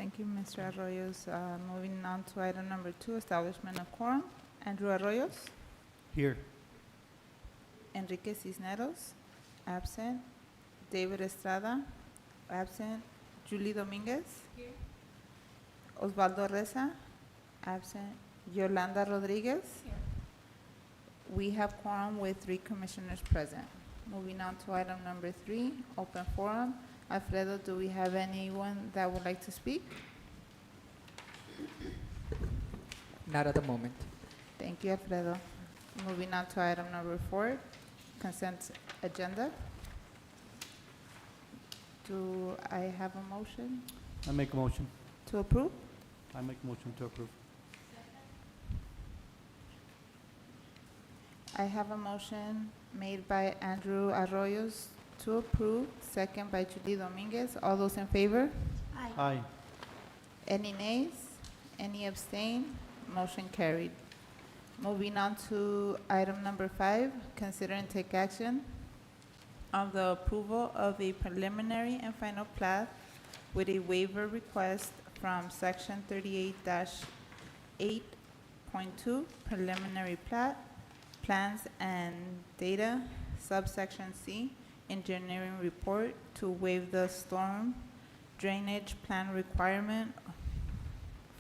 Thank you, Mr. Arroyos. Moving on to item number 2, establishment of quorum. Andrew Arroyos, Here. Enrique Cisneros, absent. David Estrada, absent. Julie Dominguez. Osvaldo Reza, absent. Yolanda Rodriguez. We have quorum with 3 commissioners present. Moving on to item number 3, open forum. Alfredo, do we have anyone that would like to speak? Not at the moment. Thank you, Alfredo. Moving on to item number 4, consent agenda. Do I have a motion I make a motion. to approve? I make a motion to approve. I have a motion made by Andrew Arroyos to approve, second by Julie Dominguez. All those in favor? Aye. Any nays? Any abstain? Motion carried. Moving on to item number 5, consider and take action on the approval of a preliminary and final plat with a waiver request from section 38-8.2 preliminary plat, plans and data, subsection C, engineering report to waive the storm drainage plan requirement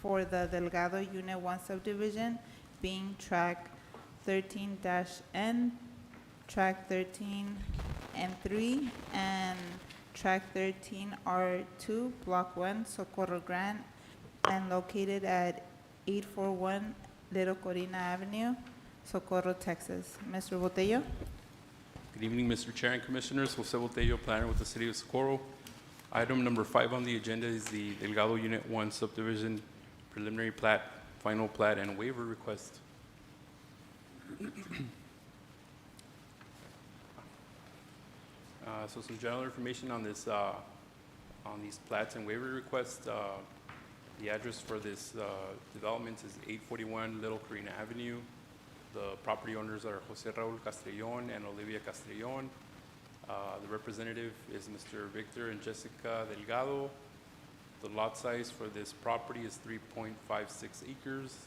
for the Delgado Unit 1 subdivision being track 13-N, track 13N3, and track 13R2, block 1, Socorro Grant, and located at 841 Little Corina Avenue, Socorro, Texas. Mr. Botello? Good evening, Mr. Chair and Commissioners. Jose Botello, planner with the City of Socorro. Item number 5 on the agenda is the Delgado Unit 1 subdivision preliminary plat, final plat, and waiver request. So some general information on this, on these plats and waiver requests. The address for this development is 841 Little Corina Avenue. The property owners are Jose Raul Castellon and Olivia Castellon. The representative is Mr. Victor and Jessica Delgado. The lot size for this property is 3.56 acres.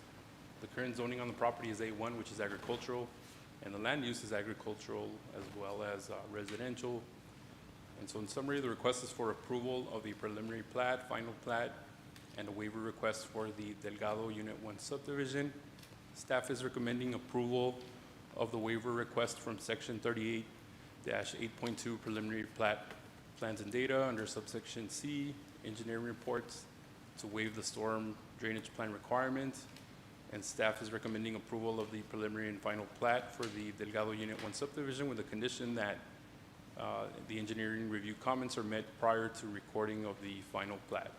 The current zoning on the property is A1, which is agricultural, and the land use is agricultural as well as residential. And so in summary, the request is for approval of the preliminary plat, final plat, and a waiver request for the Delgado Unit 1 subdivision. Staff is recommending approval of the waiver request from section 38-8.2 preliminary plat, plans and data under subsection C, engineering reports, to waive the storm drainage plan requirement. And staff is recommending approval of the preliminary and final plat for the Delgado Unit 1 subdivision with the condition that the engineering review comments are met prior to recording of the final plat.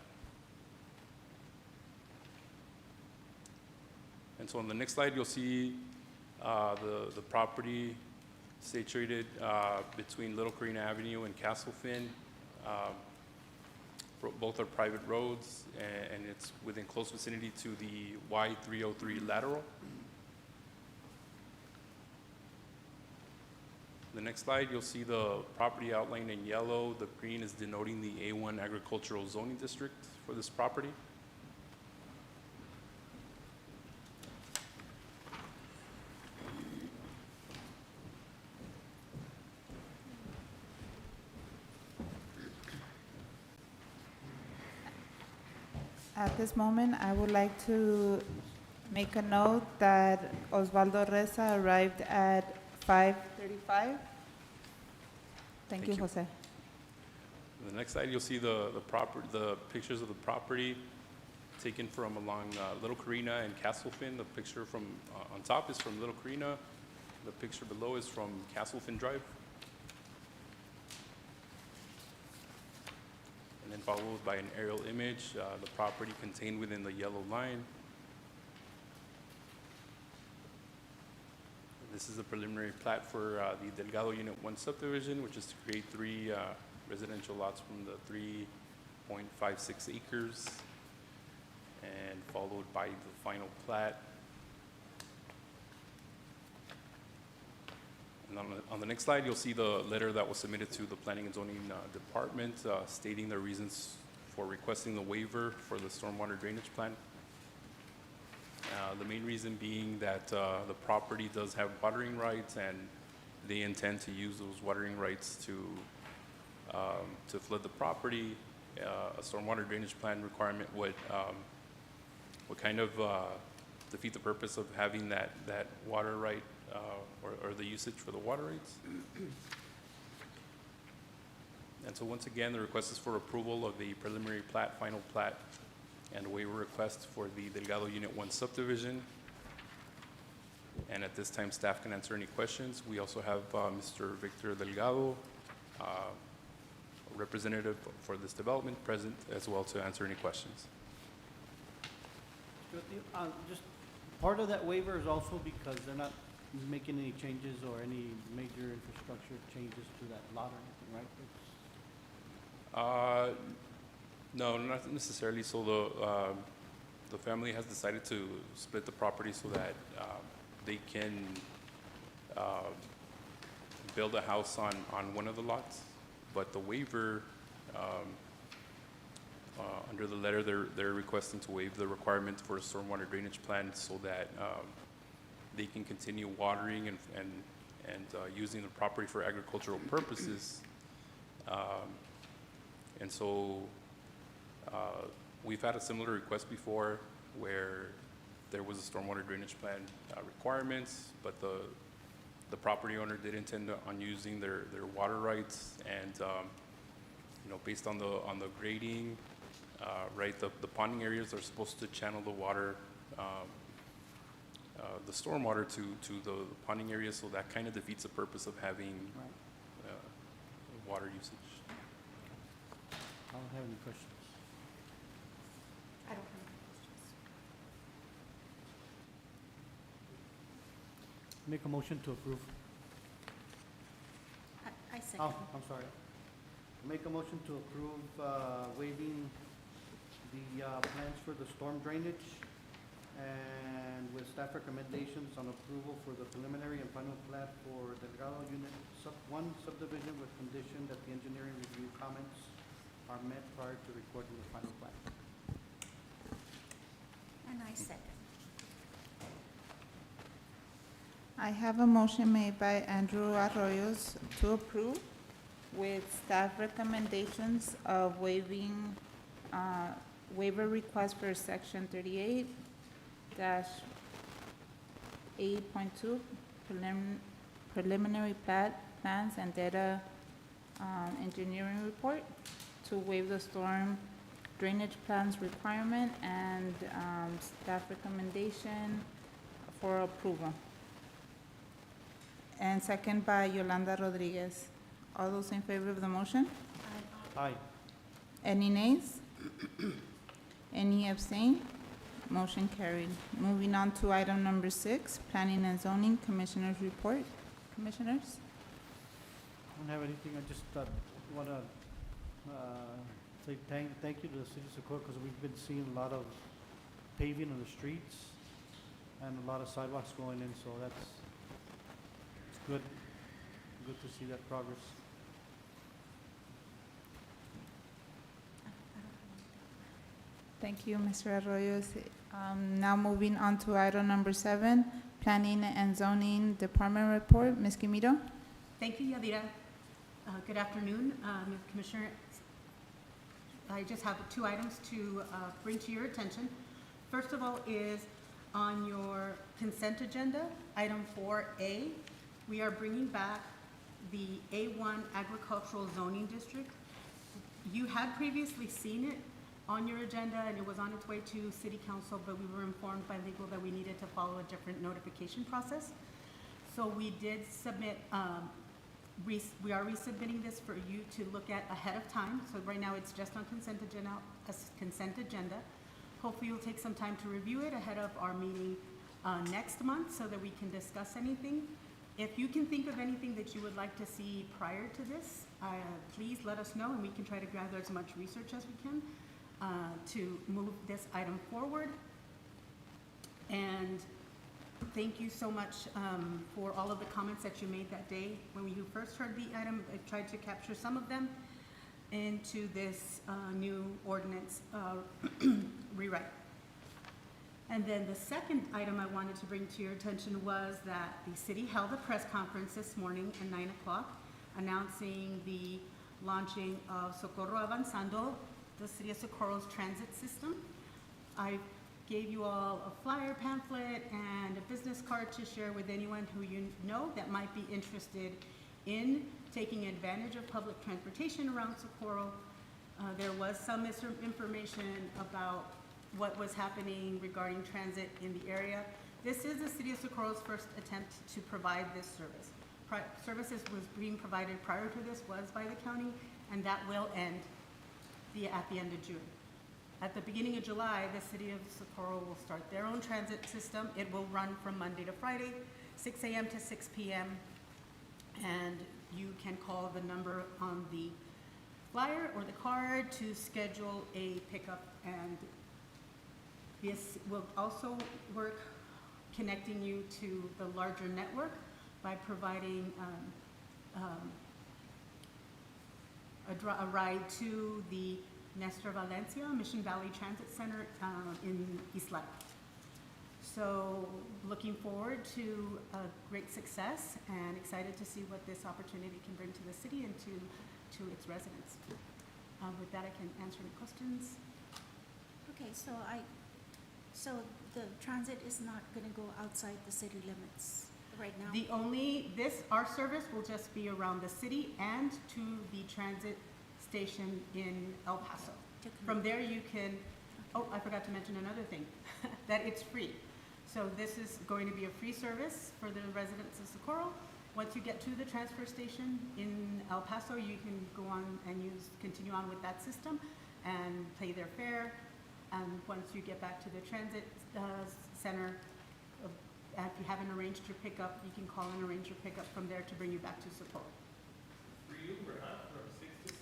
And so on the next slide, you'll see the property situated between Little Corina Avenue and Castlefin. Both are private roads, and it's within close vicinity to the Y303 lateral. The next slide, you'll see the property outlined in yellow. The green is denoting the A1 agricultural zoning district for this property. At this moment, I would like to make a note that Osvaldo Reza arrived at 5:35. Thank you, you. Jose. On the next slide, you'll see the pictures of the property taken from along Little Corina and Castlefin. The picture from on top is from Little Corina. The picture below is from Castlefin Drive. And then followed by an aerial image, the property contained within the yellow line. This is a preliminary plat for the Delgado Unit 1 subdivision, which is to create 3 residential lots from the 3.56 acres, and followed by the final plat. And on the next slide, you'll see the letter that was submitted to the Planning and Zoning Department stating the reasons for requesting the waiver for the stormwater drainage plan. The main reason being that the property does have watering rights, and they intend to use those watering rights to flood the property. A stormwater drainage plan requirement would kind of defeat the purpose of having that water right or the usage for the water rights. And so once again, the request is for approval of the preliminary plat, final plat, and waiver request for the Delgado Unit 1 subdivision. And at this time, staff can answer any questions. We also have Mr. Victor Delgado, representative for this development, present as well to answer any questions. Good deal. Just, part of that waiver is also because they're not making any changes or any major infrastructure changes to that lot or anything, right? No, not necessarily. So the family has decided to split the property so that they can build a house on one of the lots. But the waiver, under the letter, they're requesting to waive the requirement for a stormwater drainage plan so that they can continue watering and using the property for agricultural purposes. And so we've had a similar request before where there was a stormwater drainage plan requirements, but the property owner did intend on using their water rights, and you know, based on the grading, right, the ponding areas are supposed to channel the water, the stormwater to the ponding areas, so that kind of defeats the purpose of having water usage. I don't have any questions. I don't have any questions. Make a motion to approve. I second. Oh, I'm sorry. Make a motion to approve waiving the plans for the storm drainage and with staff recommendations on approval for the preliminary and final plat for Delgado Unit 1 subdivision with condition that the engineering review comments are met prior to recording the final plat. And I second. I have a motion made by Andrew Arroyos to approve with staff recommendations of waiving, waiver request for section 38-8.2 preliminary plans and data engineering report to waive the storm drainage plans requirement and staff recommendation for approval. And second by Yolanda Rodriguez. All those in favor of the motion? Aye. Any nays? Any abstain? Motion carried. Moving on to item number 6, Planning and Zoning Commissioners Report. Commissioners? I don't have anything. I just want to say thank you to the city of Socorro, because we've been seeing a lot of paving on the streets and a lot of sidewalks going in, so it's good to see that progress. Thank you, Mr. Arroyos. Now moving on to item number 7, Planning and Zoning Department Report. Ms. Quimito? Thank you, Yadira. Good afternoon, Commissioner. I just have 2 items to bring to your attention. First of all is on your consent agenda, item 4A. We are bringing back the A1 Agricultural Zoning District. You had previously seen it on your agenda, and it was on its way to City Council, but we were informed by legal that we needed to follow a different notification process. So we did submit, we are resubmitting this for you to look at ahead of time. So right now, it's just on consent agenda. Hopefully, you'll take some time to review it ahead of our meeting next month so that we can discuss anything. If you can think of anything that you would like to see prior to this, please let us know, and we can try to gather as much research as we can to move this item forward. And thank you so much for all of the comments that you made that day. When you first heard the item, I tried to capture some of them. into this new ordinance rewrite. And then the second item I wanted to bring to your attention was that the city held a press conference this morning at 9 o'clock announcing the launching of Socorro Avanzando, the City of Socorro's transit system. I gave you all a flyer pamphlet and a business card to share with anyone who you know that might be interested in taking advantage of public transportation around Socorro. There was some misinformation about what was happening regarding transit in the area. This is the City of Socorro's first attempt to provide this service. Services was being provided prior to this was by the county, and that will end at the end of June. At the beginning of July, the City of Socorro will start their own transit system. It will run from Monday to Friday, 6 a.m. to 6 p.m. And you can call the number on the flyer or the card to schedule a pickup, and this will also work connecting you to the larger network by providing a ride to the Nestor Valencia Mission Valley Transit Center in Isla. So looking forward to a great success and excited to see what this opportunity can bring to the city and to its residents. With that, I can answer any questions. Okay, so the transit is not gonna go outside the city limits right now? Our service will just be around the city and to the transit station in El Paso. From there you can, oh, I forgot to mention another thing, that it's free. So this is going to be a free service for the residents of Socorro. Once you get to the transfer station in El Paso, you can go on and continue on with that system and pay their fare. And once you get back to the transit center, if you haven't arranged your pickup, you can call and arrange your pickup from there to bring you back to Socorro. Free Uber, huh? From 6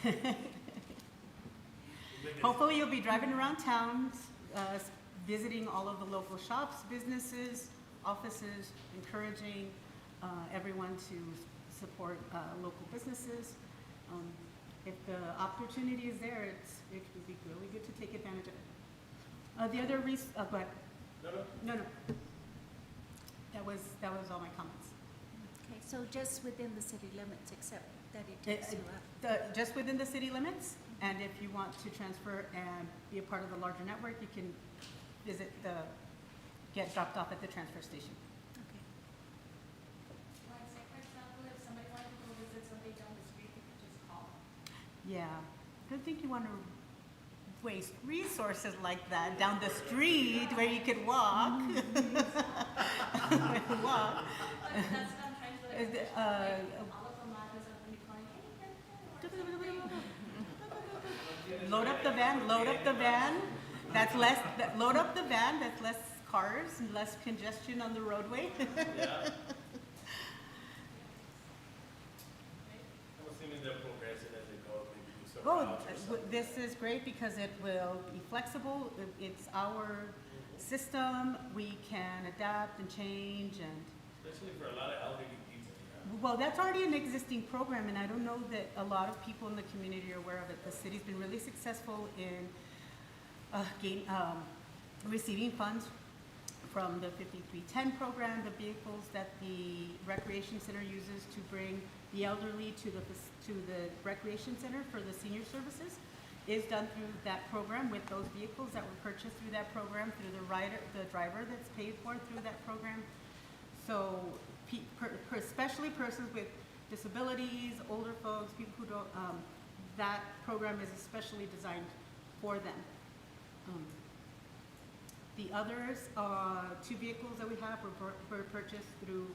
to 6. Hopefully you'll be driving around town, visiting all of the local shops, businesses, offices, encouraging everyone to support local businesses. If the opportunity is there, it would be really good to take advantage of it. The other go ahead. No. That was all my comments. Okay, so just within the city limits, except that it takes you up? Just within the city limits, and if you want to transfer and be a part of the larger network, you can get dropped off at the transfer station. Okay. Like, say, for example, if somebody wanted to go visit somebody down the street, they could just call. Yeah, I don't think you want to waste resources like that down the street where you could walk. Walk. But that's what I'm trying to Is like, it, all of the mothers are gonna be calling, hey, Load up the van, load up the van, that's less cars and less congestion on the roadway. Yeah. I'm assuming they're progressing as they go, maybe do some Oh, routes or something. this is great because it will be flexible. It's our system. We can adapt and change and, Especially for a lot of elderly people, yeah. well, that's already an existing program, and I don't know that a lot of people in the community are aware of it. The city's been really successful in receiving funds from the 5310 program, the vehicles that the recreation center uses to bring the elderly to the recreation center for the senior services is done through that program with those vehicles that were purchased through that program, through the driver that's paid for through that program. So especially persons with disabilities, older folks, people who don't, that program is especially designed for them. The others, two vehicles that we have were purchased through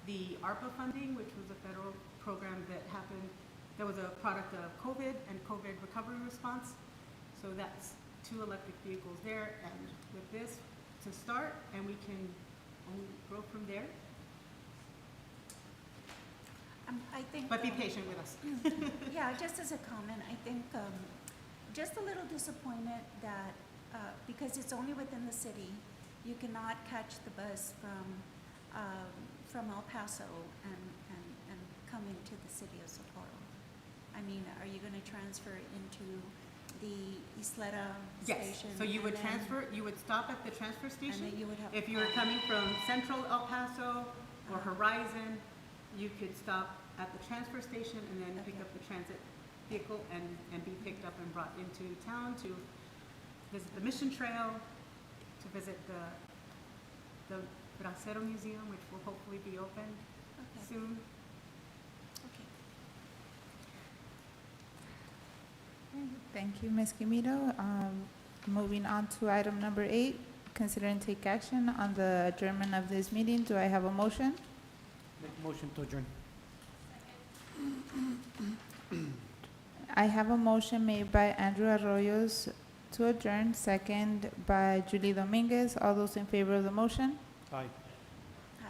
the ARPA funding, which was a federal program that happened, that was a product of COVID and COVID recovery response. So that's two electric vehicles there, and with this to start, and we can only grow from there. I think. But be patient with us. Yeah, just as a comment, I think, just a little disappointed that, because it's only within the city, you cannot catch the bus from El Paso and come into the city of Socorro. I mean, are you gonna transfer into the Isleta Yes, station? so you and would then- transfer, you would stop at the transfer And station. then you would have. If you were coming from Central El Paso or Uh-huh. Horizon, you could stop at the transfer station and then pick Okay. up the transit vehicle and be picked up and brought into town to visit the Mission Trail, to visit the Bracero Museum, which will hopefully be open Okay, soon. okay. Thank you, Ms. Quimito. Moving on to item number 8, consider and take action on the adjournment of this meeting. Do I have a motion? Make a motion to adjourn. I have a motion made by Andrew Arroyos to adjourn, second by Julie Dominguez. All those in favor of the motion? Aye. Hi.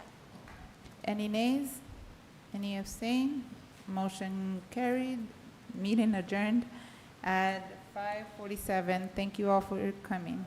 Any nays? Any abstain? Motion carried. Meeting adjourned at 5:47. Thank you all for coming.